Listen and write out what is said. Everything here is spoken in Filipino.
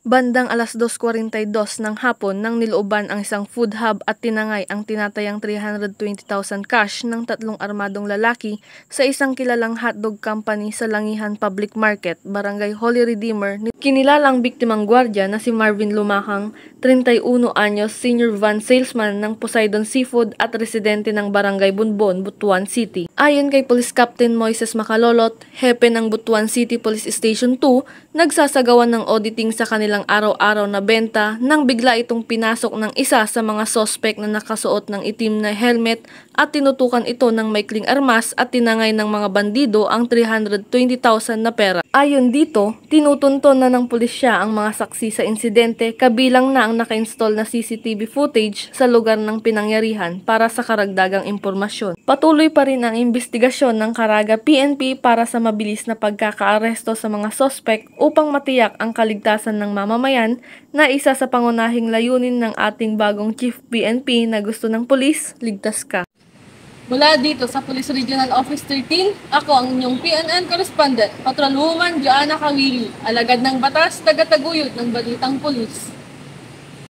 Bandang 2:42 ng hapon nang nilooban ang isang food hub at tinangay ang tinatayang 320,000 cash ng tatlong armadong lalaki sa isang kilalang hotdog company sa Langihan Public Market, Barangay Holy Redeemer. Kinilalang biktimang gwardiya na si Marvin Lumakang, 31 anyos, senior van salesman ng Poseidon Seafood at residente ng Barangay Bunbon, Butuan City. Ayon kay Police Captain Moises Macalolot, hepe ng Butuan City Police Station 2, nagsasagawan ng auditing sa kanilang araw-araw na benta nang bigla itong pinasok ng isa sa mga sospek na nakasuot ng itim na helmet at tinutukan ito ng maikling armas at tinangay ng mga bandido ang 320,000 na pera. Ayon dito, tinutunton na ng pulisya ang mga saksi sa insidente kabilang na ang naka-install na CCTV footage sa lugar ng pinangyarihan para sa karagdagang impormasyon. Patuloy pa rin ang investigasyon ng Caraga PNP para sa mabilis na pagkakaaresto sa mga sospek upang matiyak ang kaligtasan ng mamamayan na isa sa pangunahing layunin ng ating bagong Chief PNP na gusto ng pulis, ligtas ka. Mula dito sa Police Regional Office 13, ako ang inyong PNN correspondent, Patrolwoman Joanna Kawili, alagad ng batas, taga-taguyod ng Balitang Pulis.